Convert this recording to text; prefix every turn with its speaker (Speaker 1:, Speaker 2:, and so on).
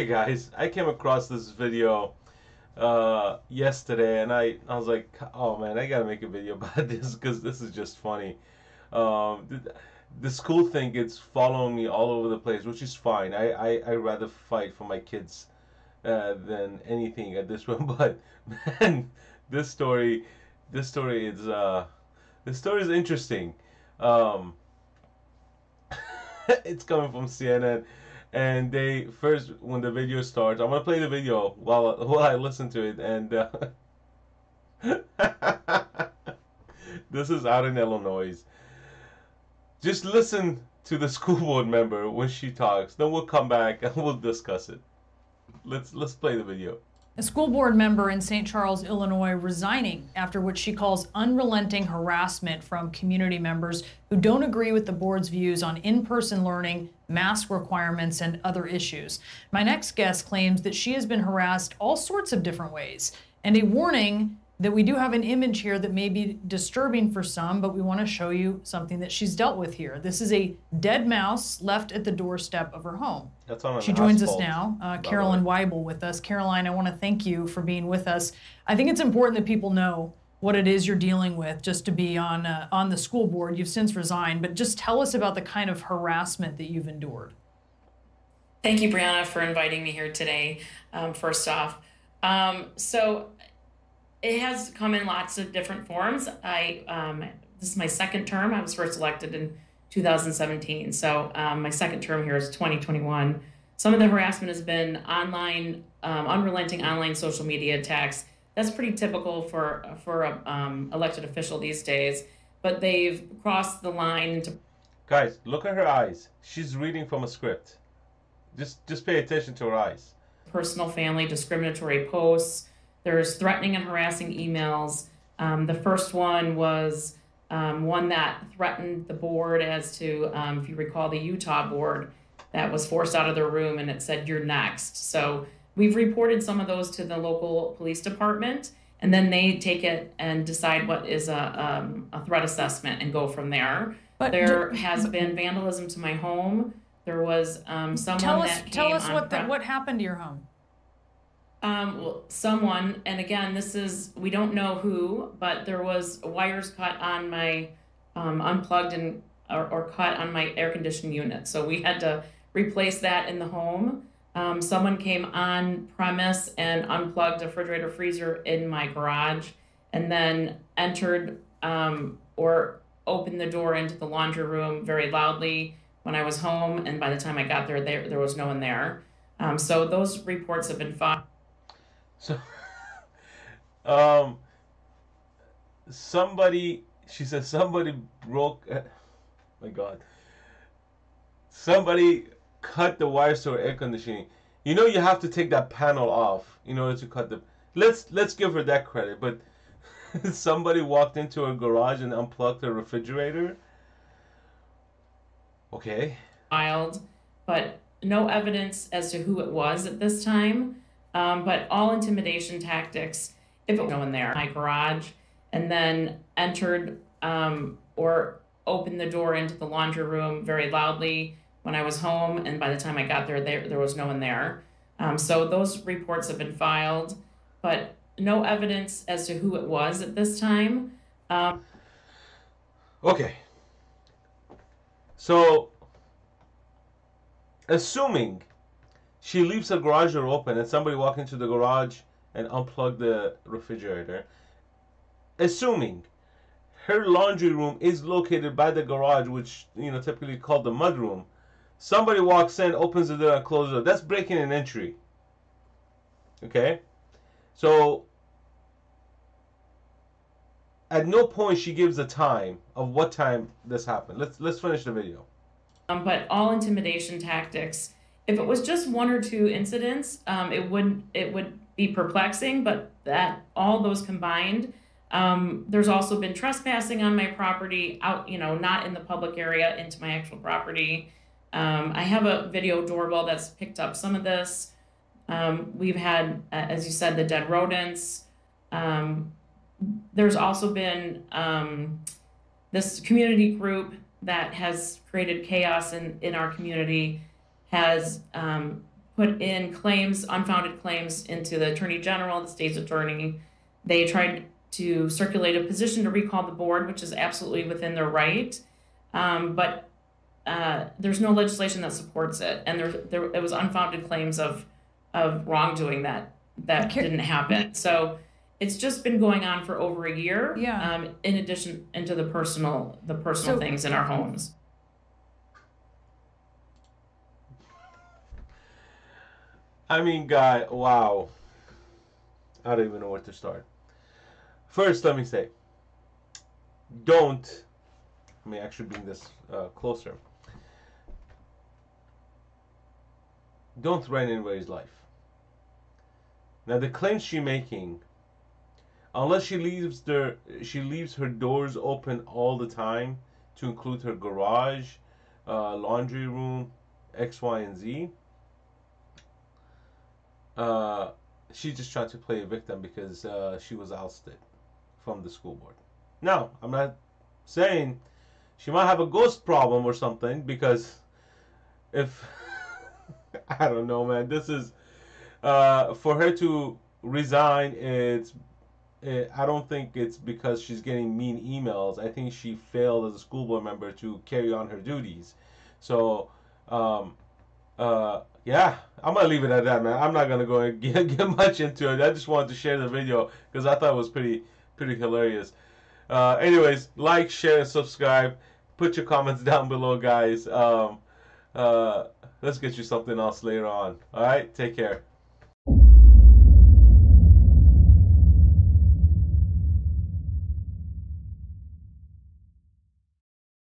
Speaker 1: Okay, guys, I came across this video yesterday, and I was like, oh man, I gotta make a video about this because this is just funny. The school thing it's following me all over the place, which is fine. I rather fight for my kids than anything at this point. But man, this story this story is this story is interesting. Um, it's coming from CNN, and they first when the video starts, I'm gonna play the video while I listen to it, and this is out in Illinois. Just listen to the school board member when she talks. Then we'll come back and we'll discuss it. Let's play the video.
Speaker 2: A school board member in St. Charles, Illinois, resigning after what she calls unrelenting harassment from community members who don't agree with the board's views on in-person learning, mask requirements, and other issues. My next guest claims that she has been harassed all sorts of different ways, and a warning that we do have an image here that may be disturbing for some, but we want to show you something that she's dealt with here. This is a dead mouse left at the doorstep of her home.
Speaker 1: That's on
Speaker 2: She joins us now, Caroline Weibel with us. Caroline, I want to thank you for being with us. I think it's important that people know what it is you're dealing with just to be on the school board. You've since resigned, but just tell us about the kind of harassment that you've endured.
Speaker 3: Thank you, Brianna, for inviting me here today, first off. So it has come in lots of different forms. This is my second term. I was first elected in 2017. So my second term here is 2021. Some of the harassment has been online, unrelenting online social media attacks. That's pretty typical for a elected official these days. But they've crossed the line into.
Speaker 1: Guys, look at her eyes. She's reading from a script. Just pay attention to her eyes.
Speaker 3: Personal, family, discriminatory posts. There's threatening and harassing emails. The first one was one that threatened the board as to, if you recall, the Utah board that was forced out of their room, and it said, "You're next." So we've reported some of those to the local police department, and then they take it and decide what is a threat assessment and go from there. But there has been vandalism to my home. There was someone that came
Speaker 2: Tell us
Speaker 3: on
Speaker 2: what happened to your home.
Speaker 3: Well, someone, and again, we don't know who, but there was wires cut on my, unplugged or cut on my air conditioning unit. So we had to replace that in the home. Someone came on premise and unplugged a refrigerator freezer in my garage, and then entered or opened the door into the laundry room very loudly when I was home. And by the time I got there was no one there. So those reports have been filed.
Speaker 1: So, she said somebody broke, my God, somebody cut the wires to her air conditioning. You know you have to take that panel off in order to cut the, let's give her that credit, but somebody walked into her garage and unplugged her refrigerator? Okay.
Speaker 3: Filed, but no evidence as to who it was at this time. But all intimidation tactics, if it was no one there, my garage, and then entered or opened the door into the laundry room very loudly when I was home, and by the time I got there was no one there. So those reports have been filed, but no evidence as to who it was at this time.
Speaker 1: Okay. So, assuming she leaves her garage door open and somebody walk into the garage and unplug the refrigerator, assuming her laundry room is located by the garage, which typically called the mud room, somebody walks in, opens the door and closes the door. That's breaking an entry. Okay? So at no point she gives a time of what time this happened. Let's finish the video.
Speaker 3: But all intimidation tactics, if it was just one or two incidents, it would be perplexing, but that all those combined, there's also been trespassing on my property out, not in the public area, into my actual property. I have a video doorbell that's picked up some of this. We've had, as you said, the dead rodents. There's also been this community group that has created chaos in our community, has put in claims, unfounded claims, into the Attorney General, the state's attorney. They tried to circulate a petition to recall the board, which is absolutely within their right. But there's no legislation that supports it, and it was unfounded claims of wrongdoing that didn't happen. So it's just been going on for over a year.
Speaker 2: Yeah.
Speaker 3: In addition into the personal things in our homes.
Speaker 1: I mean, guy, wow. I don't even know where to start. First, let me say, let me actually bring this closer. Don't threaten anybody's life. Now, the claims she's making, unless she leaves her doors open all the time, to include her garage, laundry room, X, Y, and Z. She just tried to play a victim because she was ousted from the school board. Now, I'm not saying she might have a ghost problem or something, because if I don't know, man, this is for her to resign. I don't think it's because she's getting mean emails. I think she failed as a school board member to carry on her duties. So, yeah, I'm gonna leave it at that, man. I'm not gonna go and get much into it. I just wanted to share the video because I thought it was pretty hilarious. Anyways, like, share, and subscribe. Put your comments down below, guys. Let's get you something else later on. All right, take care.